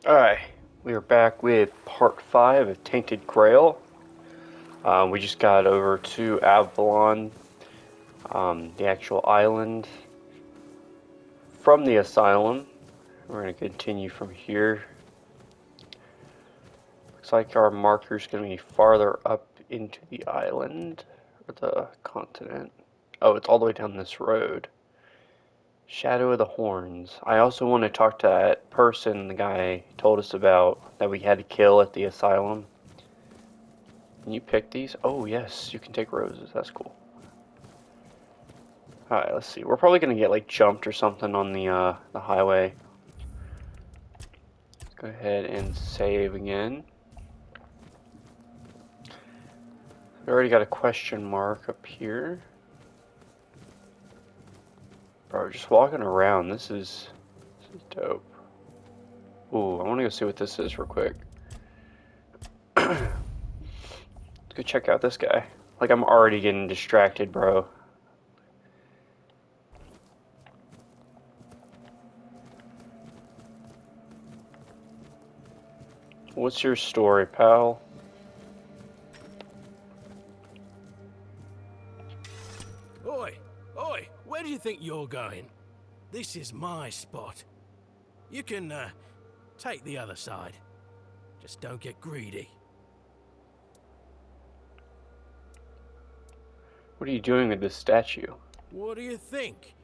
Alright, we are back with part 5 of Tainted Grail. We just got over to Avalon, the actual island from the asylum. We're going to continue from here. Looks like our marker's going to be farther up into the island, or the continent. Oh, it's all the way down this road. Shadow of the Horns. I also want to talk to that person the guy told us about that we had to kill at the asylum. Can you pick these? Oh yes, you can take roses. That's cool. Alright, let's see. We're probably gonna get like jumped or something on the highway. Let's go ahead and save again. We already got a question mark up here. Bro, just walking around. This is dope. Ooh, I want to go see what this is real quick. Let's go check out this guy. Like, I'm already getting distracted, bro. What's your story, pal? Oi! Oi! Where do you think you're going? This is my spot. You can, take the other side. Just don't get greedy. What are you doing with this statue? What do you think?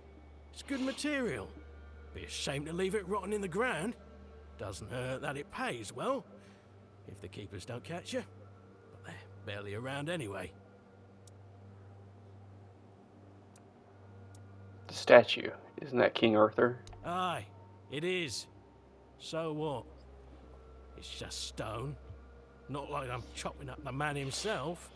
It's good material. Be a shame to leave it rotting in the ground. Doesn't hurt that it pays well, if the keepers don't catch you. But they're barely around anyway. The statue. Isn't that King Arthur? Aye, it is. So what? It's just stone. Not like I'm chopping up the man himself.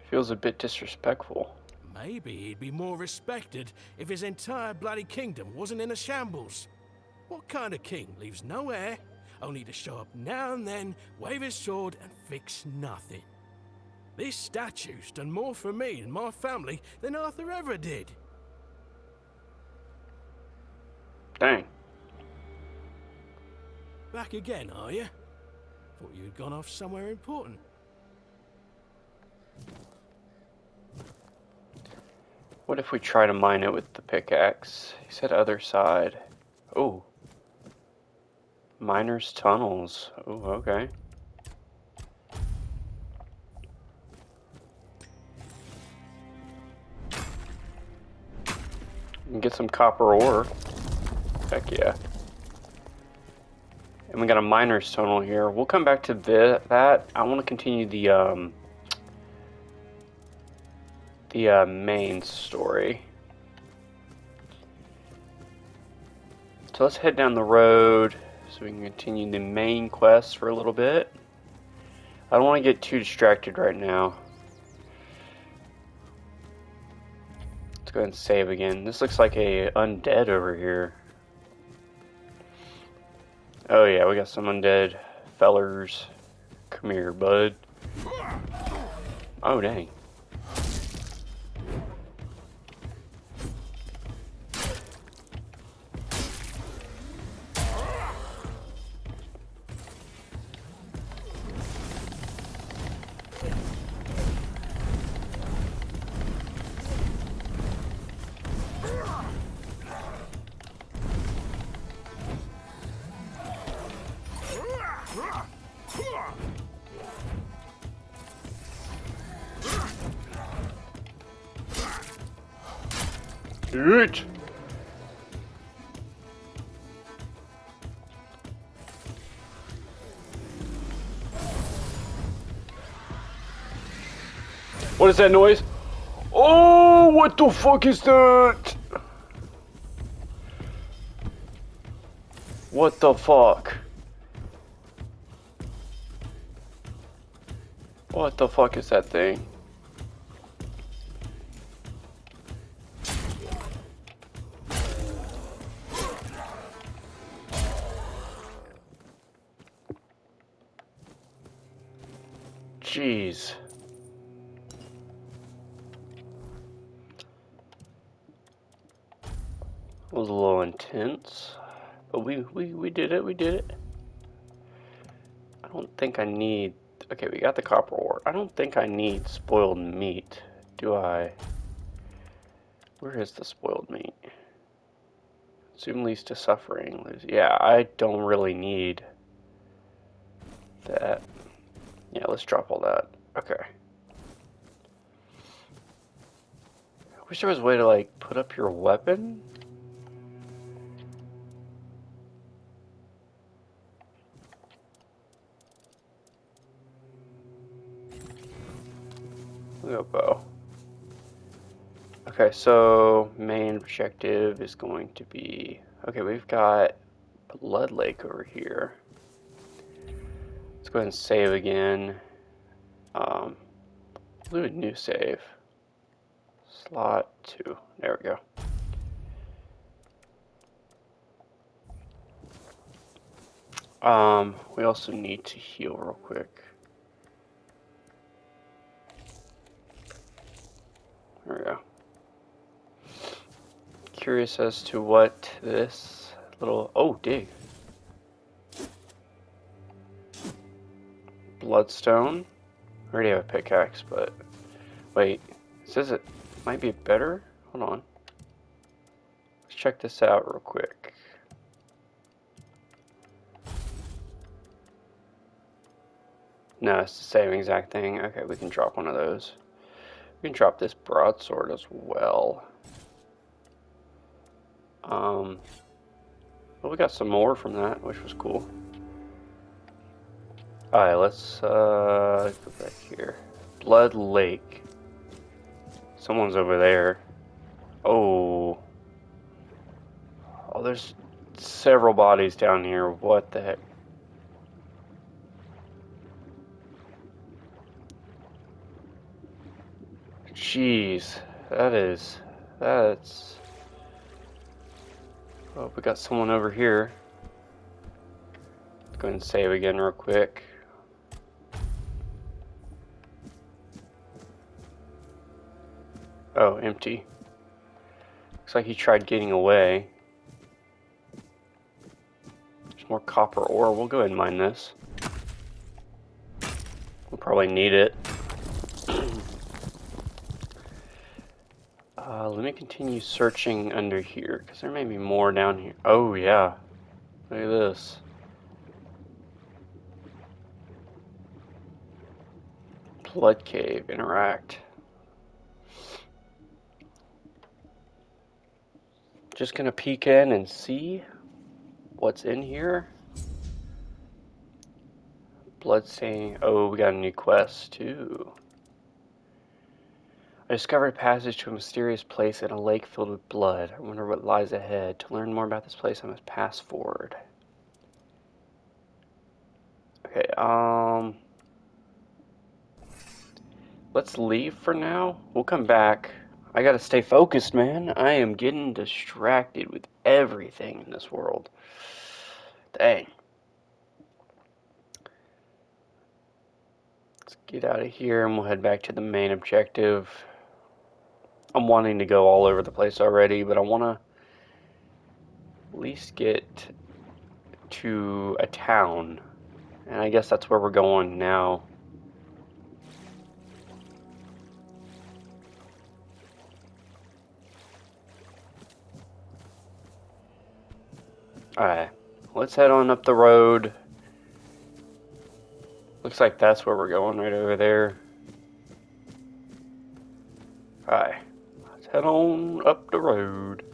Feels a bit disrespectful. Maybe he'd be more respected if his entire bloody kingdom wasn't in a shambles. What kind of king leaves no heir, only to show up now and then, wave his sword and fix nothing? This statue's done more for me and my family than Arthur ever did. Dang. Back again, are you? Thought you'd gone off somewhere important. What if we try to mine it with the pickaxe? He said other side. Oh. Miner's tunnels. Oh, okay. We can get some copper ore. Heck yeah. And we got a miner's tunnel here. We'll come back to that. I want to continue the main story. So let's head down the road so we can continue the main quest for a little bit. I don't want to get too distracted right now. Let's go ahead and save again. This looks like a undead over here. Oh yeah, we got some undead fellers. Come here, bud. Oh dang. Eat. What is that noise? Oh, what the fuck is that? What the fuck? What the fuck is that thing? Jeez. It was a little intense, but we did it. We did it. I don't think I need. Okay, we got the copper ore. I don't think I need spoiled meat, do I? Where is the spoiled meat? Soon leads to suffering. Yeah, I don't really need that. Yeah, let's drop all that. Okay. I wish there was a way to, like, put up your weapon. Look at bow. Okay, so main objective is going to be... Okay, we've got Blood Lake over here. Let's go ahead and save again. Do a new save. Slot 2. There we go. We also need to heal real quick. There we go. Curious as to what this little... Oh, dig. Bloodstone. I already have a pickaxe, but... Wait. It says it might be better? Hold on. Let's check this out real quick. No, it's the same exact thing. Okay, we can drop one of those. We can drop this broadsword as well. Well, we got some more from that, which was cool. Alright, let's go back here. Blood Lake. Someone's over there. Oh. Oh, there's several bodies down here. What the heck? Jeez. That's... Oh, we got someone over here. Let's go ahead and save again real quick. Oh, empty. Looks like he tried getting away. There's more copper ore. We'll go ahead and mine this. We'll probably need it. Let me continue searching under here, because there may be more down here. Oh, yeah. Look at this. Blood Cave. Interact. Just gonna peek in and see what's in here. Bloodstain. Oh, we got a new quest, too. I discovered a passage to a mysterious place in a lake filled with blood. I wonder what lies ahead. To learn more about this place, I must pass forward. Okay, let's leave for now. We'll come back. I gotta stay focused, man. I am getting distracted with everything in this world. Dang. Let's get out of here and we'll head back to the main objective. I'm wanting to go all over the place already, but I want to at least get to a town. And I guess that's where we're going now. Alright, let's head on up the road. Looks like that's where we're going, right over there. Alright, let's head on up the road.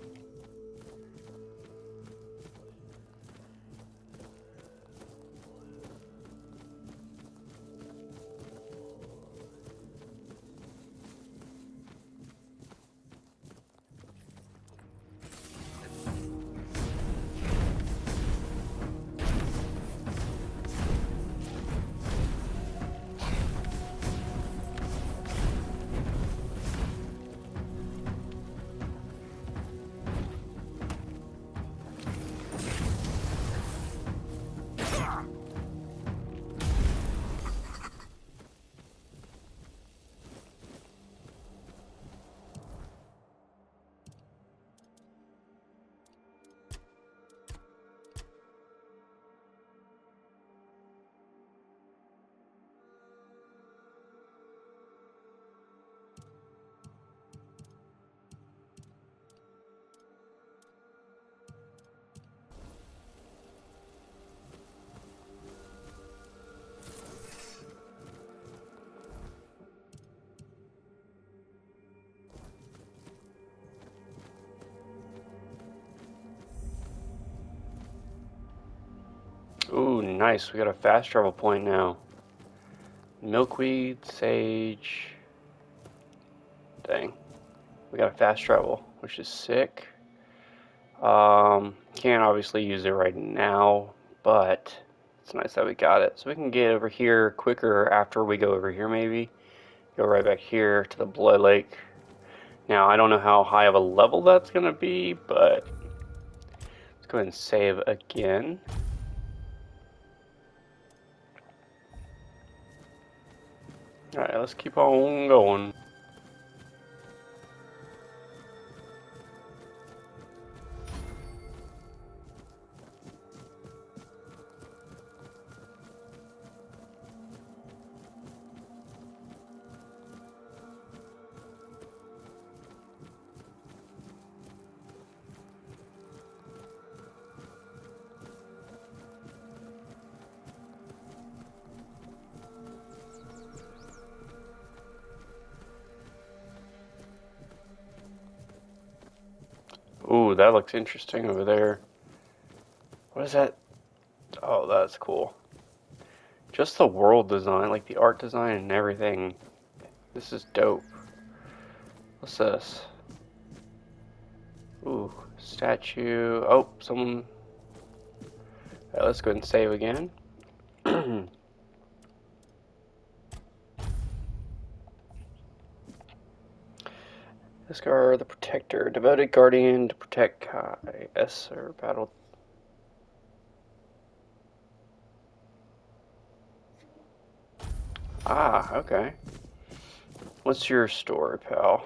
Ooh, nice. We got a fast travel point now. Milkweed, sage. Dang. We got a fast travel, which is sick. Can't obviously use it right now, but it's nice that we got it. So we can get over here quicker after we go over here, maybe. Go right back here to the Blood Lake. Now, I don't know how high of a level that's going to be, but let's go ahead and save again. Alright, let's keep on going. Ooh, that looks interesting over there. What is that? Oh, that's cool. Just the world design, like the art design and everything. This is dope. What's this? Ooh, statue. Oh, someone. Right, let's go ahead and save again. Iskar the Protector, devoted guardian to protect Kai. Esser battle. Ah, okay. What's your story, pal?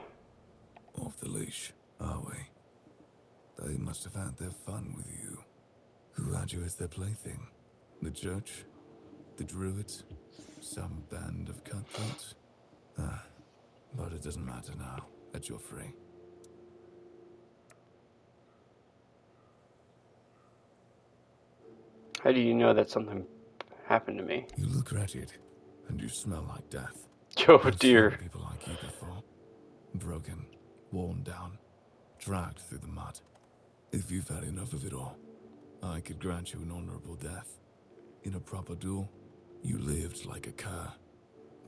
Off the leash, are we? They must have had their fun with you. Who had you as their plaything? The church? The druids? Some band of cutthroats? Ah, but it doesn't matter now that you're free. How do you know that something happened to me? You look wretched, and you smell like death. Oh I've dear. seen people like you before. Broken, worn down, dragged through the mud. If you've had enough of it all, I could grant you an honorable death. In a proper duel, you lived like a cur,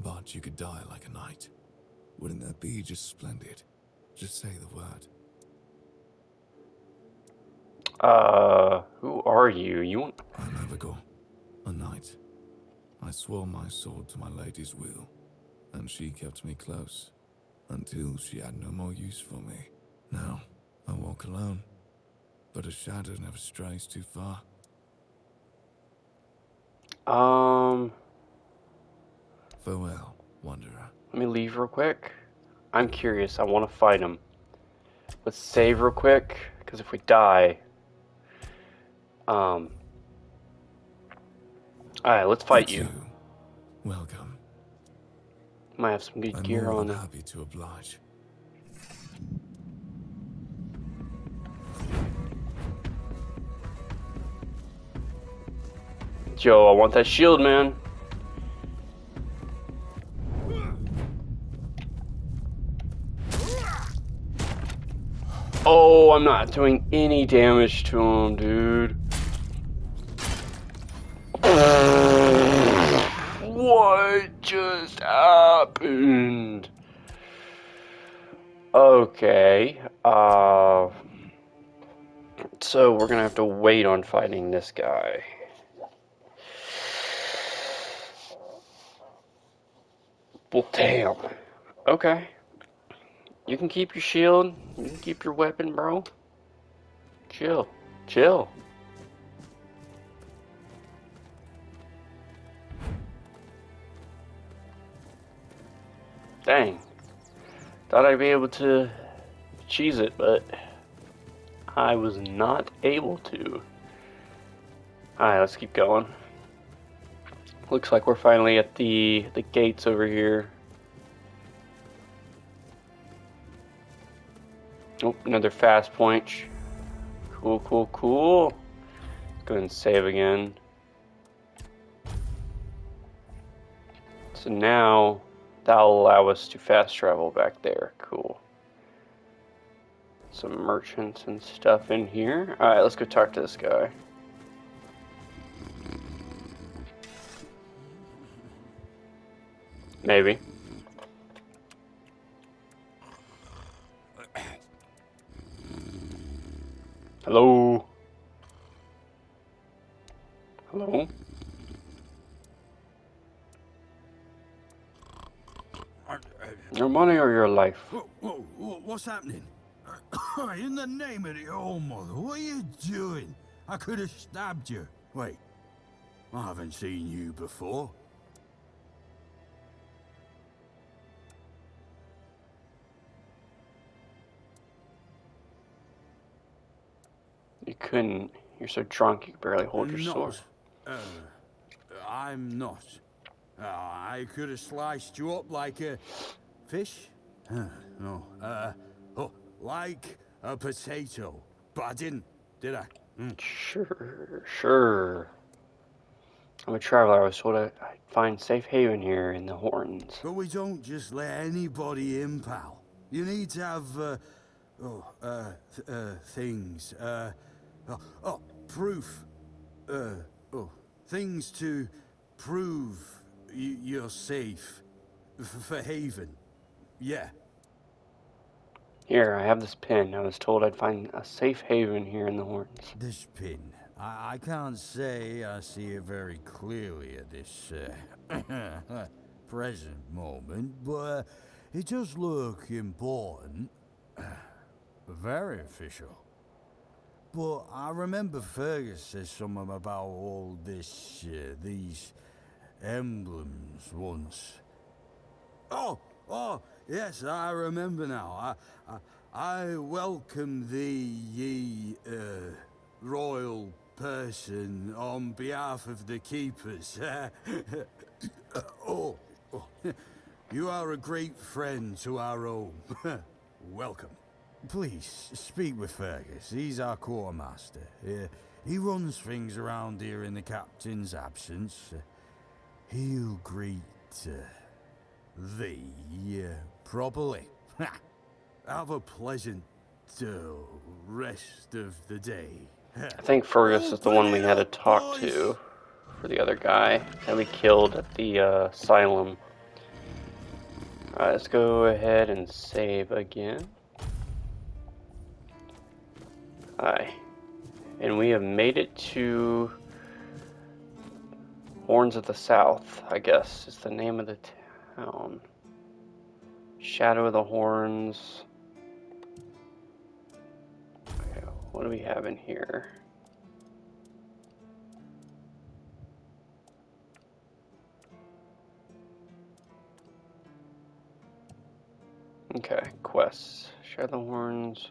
but you could die like a knight. Wouldn't that be just splendid? Just say the word. Who are you? You want... I'm Abigail, a knight. I swore my sword to my lady's will, and she kept me close, until she had no more use for me. Now, I walk alone, but a shadow never strays too far. Farewell, wanderer. Let me leave real quick. I'm curious. I want to fight him. Let's save real quick, because if we die... Alright, let's fight you. Welcome. Might have some good I'm gear more on than it. happy to oblige. Yo, I want that shield, man. Oh, I'm not doing any damage to him, dude. What just happened? Okay, so we're gonna have to wait on fighting this guy. Well, damn. Okay. You can keep your shield. You can keep your weapon, bro. Chill. Chill. Dang. Thought I'd be able to cheese it, but I was not able to. Alright, let's keep going. Looks like we're finally at the gates over here. Oh, another fast point. Cool, cool, cool. Let's go ahead and save again. So now that'll allow us to fast travel back there. Cool. Some merchants and stuff in here. Alright, let's go talk to this guy. Maybe. Hello? Hello? Your money or your life? Whoa, what's happening? In the name of the old mother, what are you doing? I could have stabbed you. Wait, I haven't seen you before. You couldn't. You're so drunk you could barely hold your sword. I'm not. I could have sliced you up like a fish? No, like a potato. But I didn't, did I? Sure. I'm a traveler. I was told I'd find safe haven here in the Horns. But we don't just let anybody in, pal. You need to have, things, proof. Things to prove you're safe. For haven. Yeah. Here, I have this pin. I was told I'd find a safe haven here in the Horns. This pin. I can't say I see it very clearly at this present moment, but it does look important. Very official. But I remember Fergus said something about all this, these emblems once. Oh, yes, I remember now. I welcome thee, ye, royal person, on behalf of the keepers. You are a great friend to our home. Welcome. Please, speak with Fergus. He's our quartermaster. He runs things around here in the captain's absence. He'll greet thee properly. Have a pleasant rest of the day. I think Fergus is the one we had to talk to for the other guy that we killed at the asylum. Alright, let's go ahead and save again. Alright. And we have made it to Horns of the South, I guess is the name of the town. Shadow of the Horns. Okay, what do we have in here? Okay, quests. Shadow of the Horns.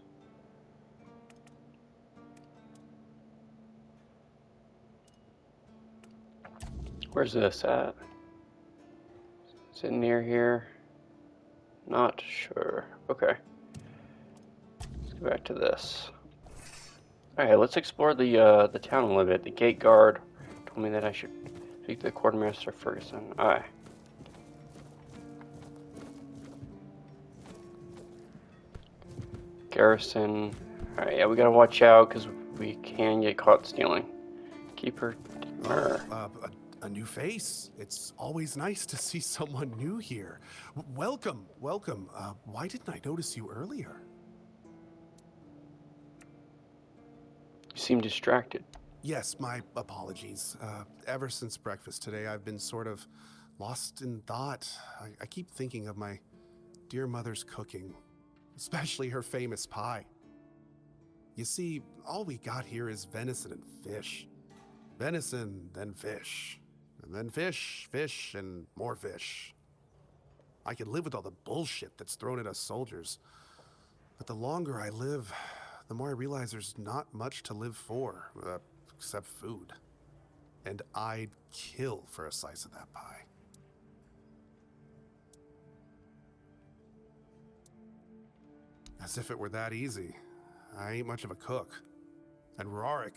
Where's this at? Is it near here? Not sure. Okay. Let's go back to this. Alright, let's explore the town a little bit. The gate guard told me that I should speak to the quartermaster Ferguson. Alright. Garrison. Alright, yeah, we gotta watch out because we can get caught stealing. Keeper. A new face. It's always nice to see someone new here. Welcome. Why didn't I notice you earlier? You seem distracted. Yes, my apologies. Ever since breakfast today, I've been sort of lost in thought. I keep thinking of my dear mother's cooking, especially her famous pie. You see, all we got here is venison and fish. Venison, then fish. And then fish, and more fish. I can live with all the bullshit that's thrown at us soldiers. But the longer I live, the more I realize there's not much to live for, except food. And I'd kill for a slice of that pie. As if it were that easy. I ain't much of a cook. And Rorik,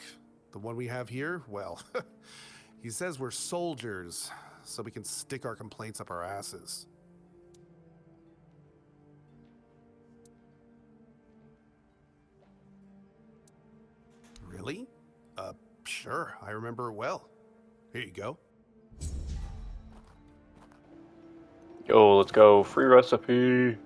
the one we have here, well, he says we're soldiers, so we can stick our complaints up our asses. Really? Sure, I remember it well. Here you go. Yo, let's go. Free recipe.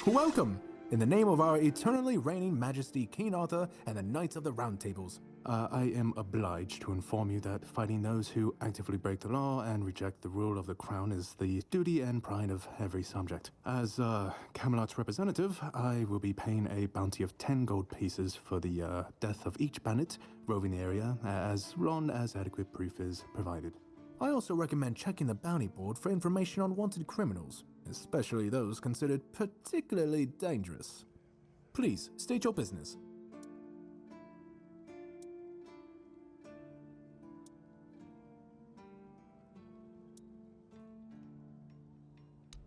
Welcome! In the name of our eternally reigning Majesty King Arthur and the Knights of the Round Tables, I am obliged to inform you that fighting those who actively break the law and reject the rule of the crown is the duty and pride of every subject. As Camelot's representative, I will be paying a bounty of 10 gold pieces for the death of each bandit roving the area, as long as adequate proof is provided. I also recommend checking the bounty board for information on wanted criminals, especially those considered particularly dangerous. Please, state your business.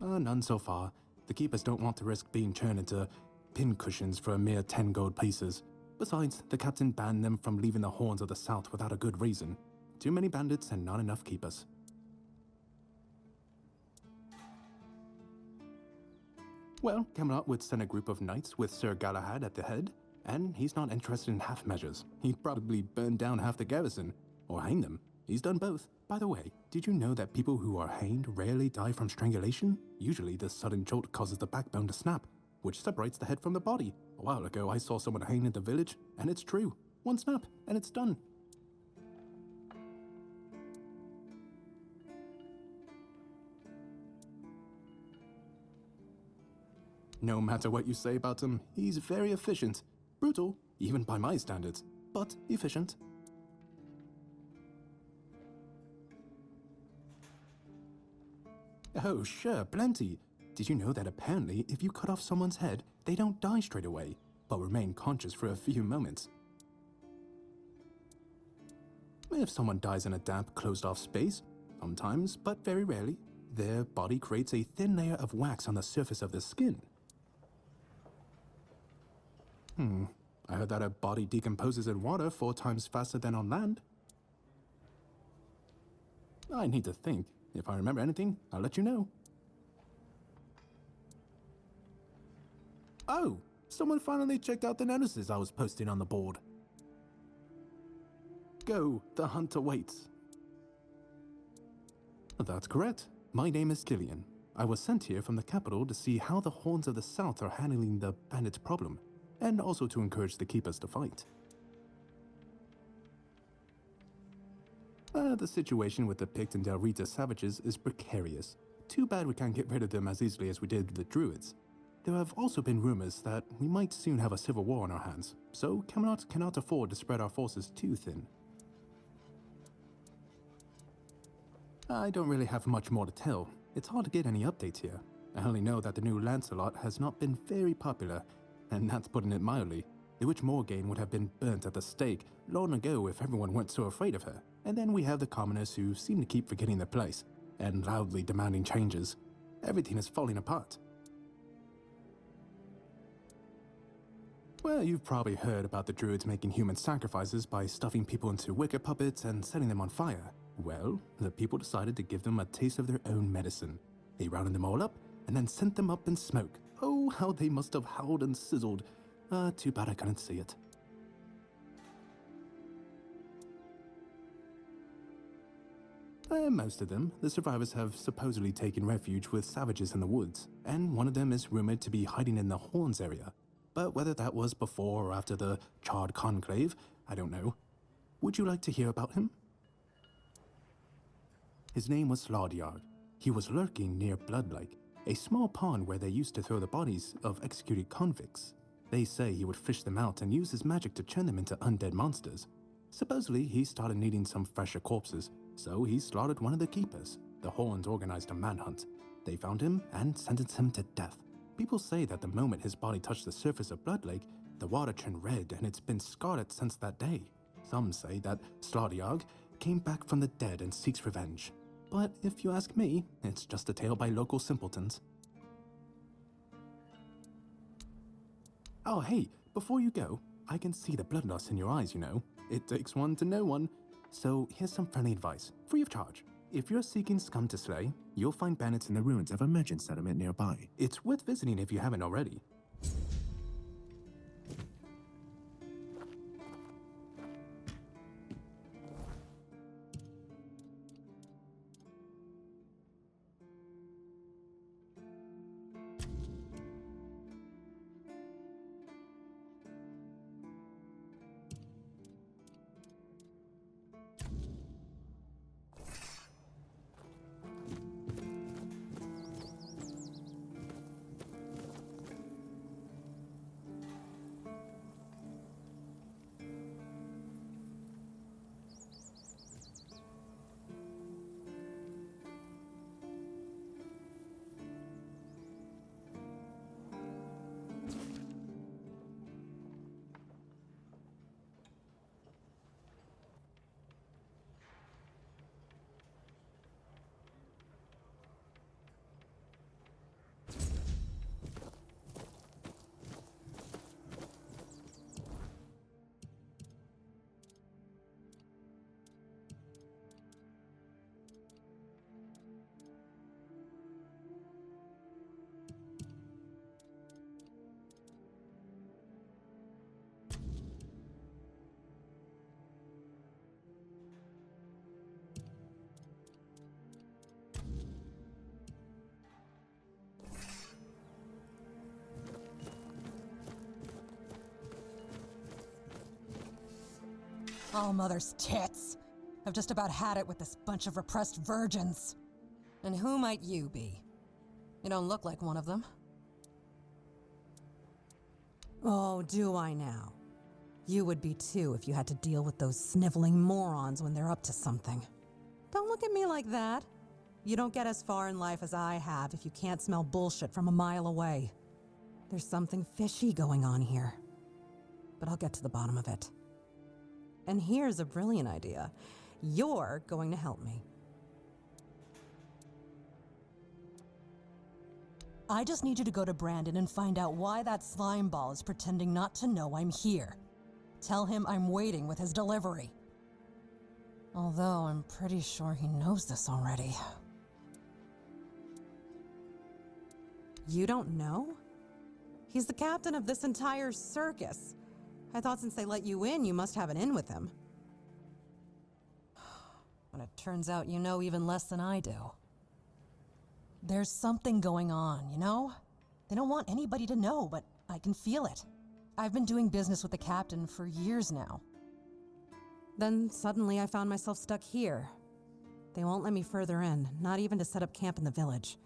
None so far. The keepers don't want to risk being turned into pincushions for a mere 10 gold pieces. Besides, the captain banned them from leaving the Horns of the South without a good reason. Too many bandits and not enough keepers. Well, Camelot would send a group of knights with Sir Galahad at the head, and he's not interested in half measures. He'd probably burn down half the garrison, or hang them. He's done both. By the way, did you know that people who are hanged rarely die from strangulation? Usually the sudden jolt causes the backbone to snap, which separates the head from the body. A while ago I saw someone hanged in the village, and it's true. One snap, and it's done. No matter what you say about him, he's very efficient. Brutal, even by my standards, but efficient. Oh, sure, plenty. Did you know that apparently if you cut off someone's head, they don't die straight away, but remain conscious for a few moments? If someone dies in a damp, closed-off space, sometimes, but very rarely, their body creates a thin layer of wax on the surface of the skin. I heard that a body decomposes in water 4 times faster than on land. I need to think. If I remember anything, I'll let you know. Oh, someone finally checked out the notices I was posting on the board. Go, the hunter waits. That's correct. My name is Killian. I was sent here from the capital to see how the Horns of the South are handling the bandit problem, and also to encourage the keepers to fight. The situation with the Pict and Del Rita savages is precarious. Too bad we can't get rid of them as easily as we did the Druids. There have also been rumors that we might soon have a civil war on our hands, so Camelot cannot afford to spread our forces too thin. I don't really have much more to tell. It's hard to get any updates here. I only know that the new Lancelot has not been very popular, and that's putting it mildly. The Witch Morgane would have been burnt at the stake long ago if everyone weren't so afraid of her. And then we have the commoners who seem to keep forgetting their place, and loudly demanding changes. Everything is falling apart. Well, you've probably heard about the Druids making human sacrifices by stuffing people into wicker puppets and setting them on fire. Well, the people decided to give them a taste of their own medicine. They rounded them all up, and then sent them up in smoke. Oh, how they must have howled and sizzled. Too bad I couldn't see it. Most of them, the survivors have supposedly taken refuge with savages in the woods, and one of them is rumored to be hiding in the Horns area. But whether that was before or after the Charred Conclave, I don't know. Would you like to hear about him? His name was Slaudyard. He was lurking near Bloodlake, a small pond where they used to throw the bodies of executed convicts. They say he would fish them out and use his magic to turn them into undead monsters. Supposedly, he started needing some fresher corpses, so he slaughtered one of the keepers. The Horns organized a manhunt. They found him and sentenced him to death. People say that the moment his body touched the surface of Blood Lake, the water turned red and it's been scarred since that day. Some say that Slaughterarg came back from the dead and seeks revenge. But if you ask me, it's just a tale by local simpletons. Oh, hey, before you go, I can see the bloodlust in your eyes, you know. It takes one to know one. So here's some friendly advice, free of charge. If you're seeking scum to slay, you'll find bandits in the ruins of a merchant settlement nearby. It's worth visiting if you haven't already. Oh, mother's tits. I've just about had it with this bunch of repressed virgins. And who might you be? You don't look like one of them. Oh, do I now? You would be too if you had to deal with those sniveling morons when they're up to something. Don't look at me like that. You don't get as far in life as I have if you can't smell bullshit from a mile away. There's something fishy going on here. But I'll get to the bottom of it. And here's a brilliant idea. You're going to help me. I just need you to go to Brandon and find out why that slime ball is pretending not to know I'm here. Tell him I'm waiting with his delivery. Although I'm pretty sure he knows this already. You don't know? He's the captain of this entire circus. I thought since they let you in, you must have an in with him. But it turns out you know even less than I do. There's something going on, you know? They don't want anybody to know, but I can feel it. I've been doing business with the captain for years now. Then suddenly I found myself stuck here. They won't let me further in, not even to set up camp in the village.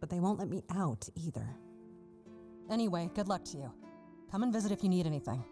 But they won't let me out either. Anyway, good luck to you. Come and visit if you need anything.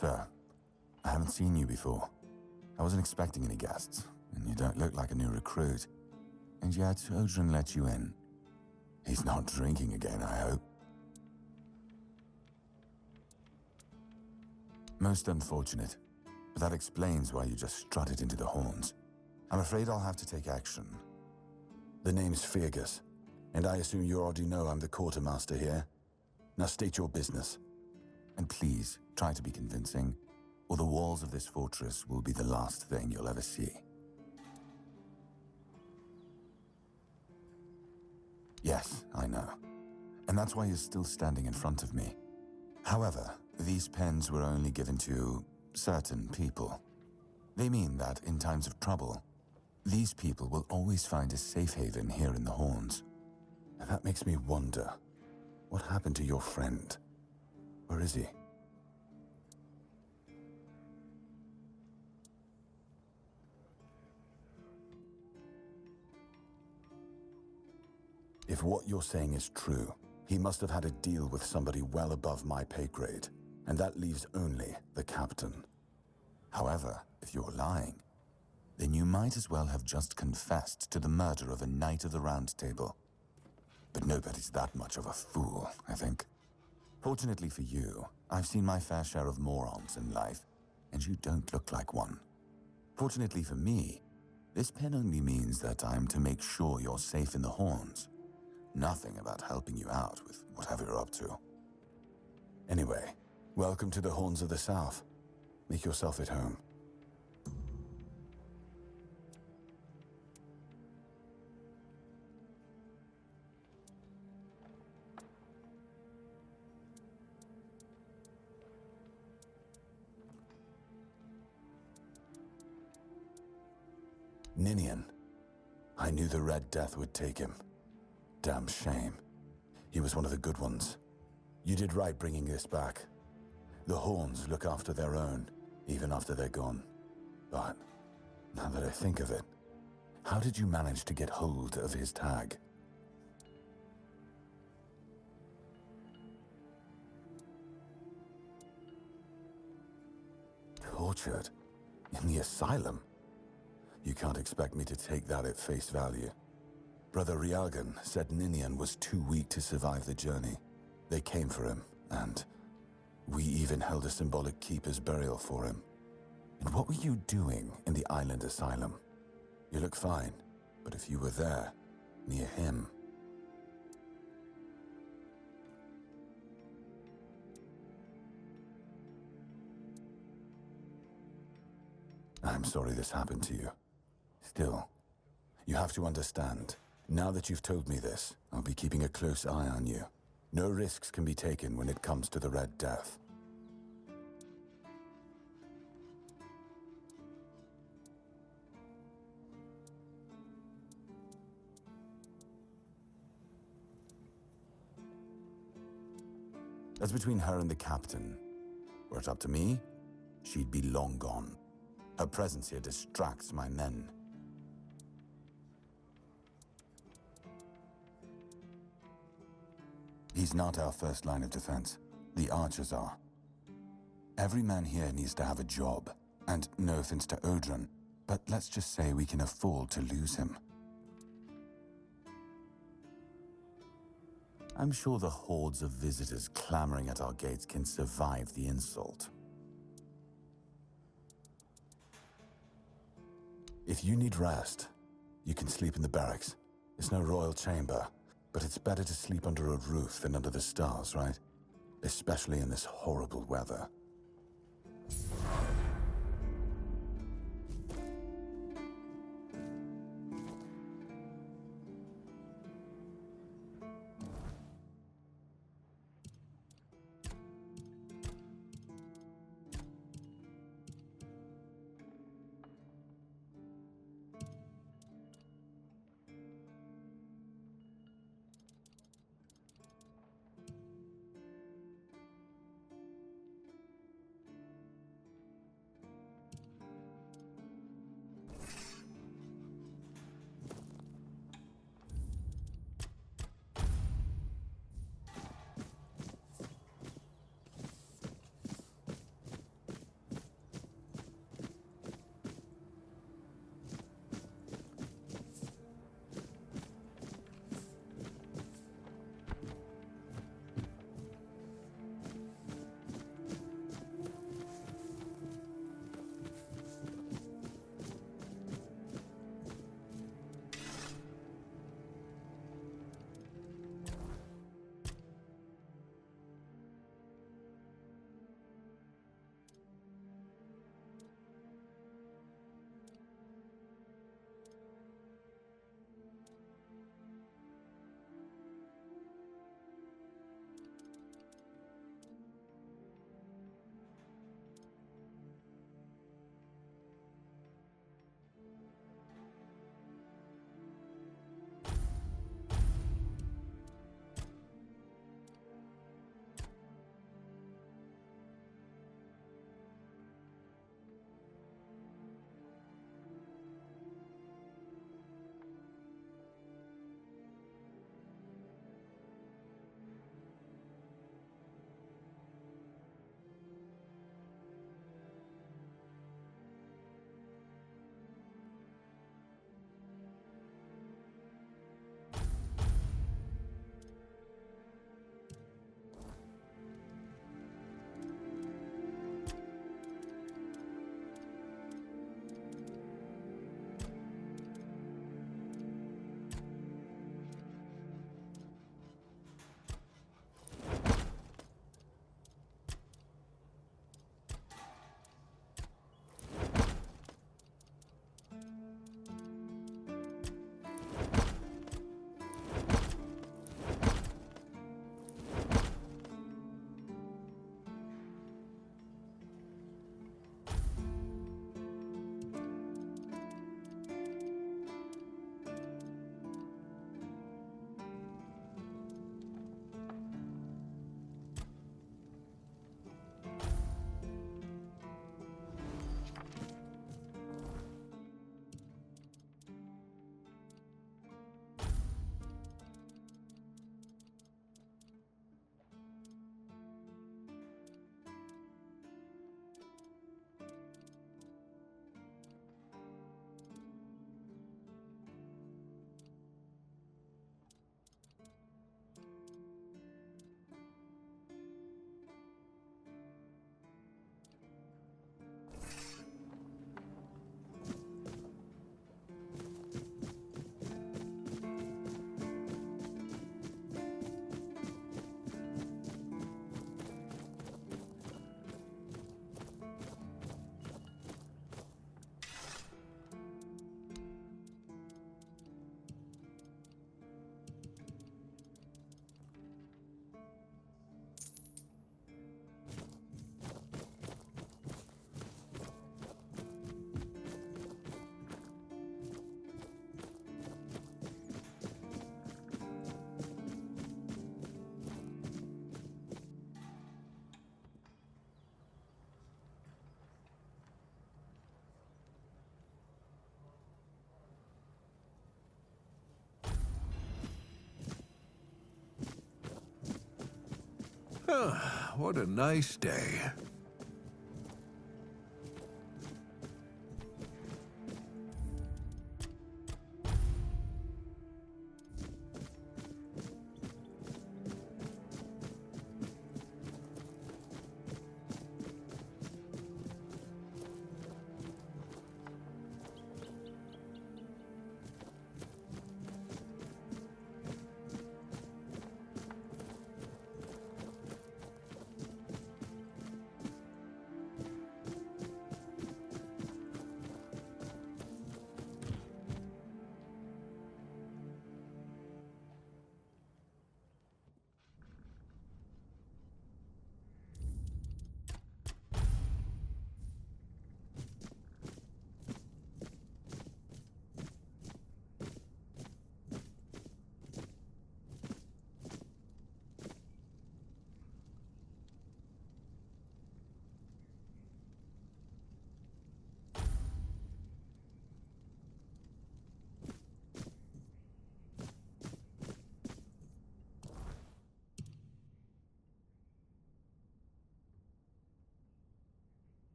Sir, I haven't seen you before. I wasn't expecting any guests, and you don't look like a new recruit. And yet, Odrin let you in. He's not drinking again, I hope. Most unfortunate, but that explains why you just strutted into the horns. I'm afraid I'll have to take action. The name's Fergus, and I assume you already know I'm the quartermaster here. Now state your business. And please, try to be convincing, or the walls of this fortress will be the last thing you'll ever see. Yes, I know. And that's why you're still standing in front of me. However, these pens were only given to certain people. They mean that in times of trouble, these people will always find a safe haven here in the Horns. And that makes me wonder, what happened to your friend? Where is he? If what you're saying is true, he must have had a deal with somebody well above my pay grade, and that leaves only the captain. However, if you're lying, then you might as well have just confessed to the murder of a Knight of the Round Table. But nobody's that much of a fool, I think. Fortunately for you, I've seen my fair share of morons in life, and you don't look like one. Fortunately for me, this pen only means that I'm to make sure you're safe in the Horns. Nothing about helping you out with whatever you're up to. Anyway, welcome to the Horns of the South. Make yourself at home. Ninian. I knew the Red Death would take him. Damn shame. He was one of the good ones. You did right bringing this back. The Horns look after their own, even after they're gone. But, now that I think of it, how did you manage to get hold of his tag? Tortured? In the asylum? You can't expect me to take that at face value. Brother Riagan said Ninian was too weak to survive the journey. They came for him, and we even held a symbolic keeper's burial for him. And what were you doing in the island asylum? You look fine, but if you were there, near him... I'm sorry this happened to you. Still, you have to understand, now that you've told me this, I'll be keeping a close eye on you. No risks can be taken when it comes to the Red Death. That's between her and the captain. Were it up to me, she'd be long gone. Her presence here distracts my men. He's not our first line of defense. The archers are. Every man here needs to have a job. And no offense to Odrin, but let's just say we can afford to lose him. I'm sure the hordes of visitors clamoring at our gates can survive the insult. If you need rest, you can sleep in the barracks. It's no royal chamber, but it's better to sleep under a roof than under the stars, right? Especially in this horrible weather. What a nice day.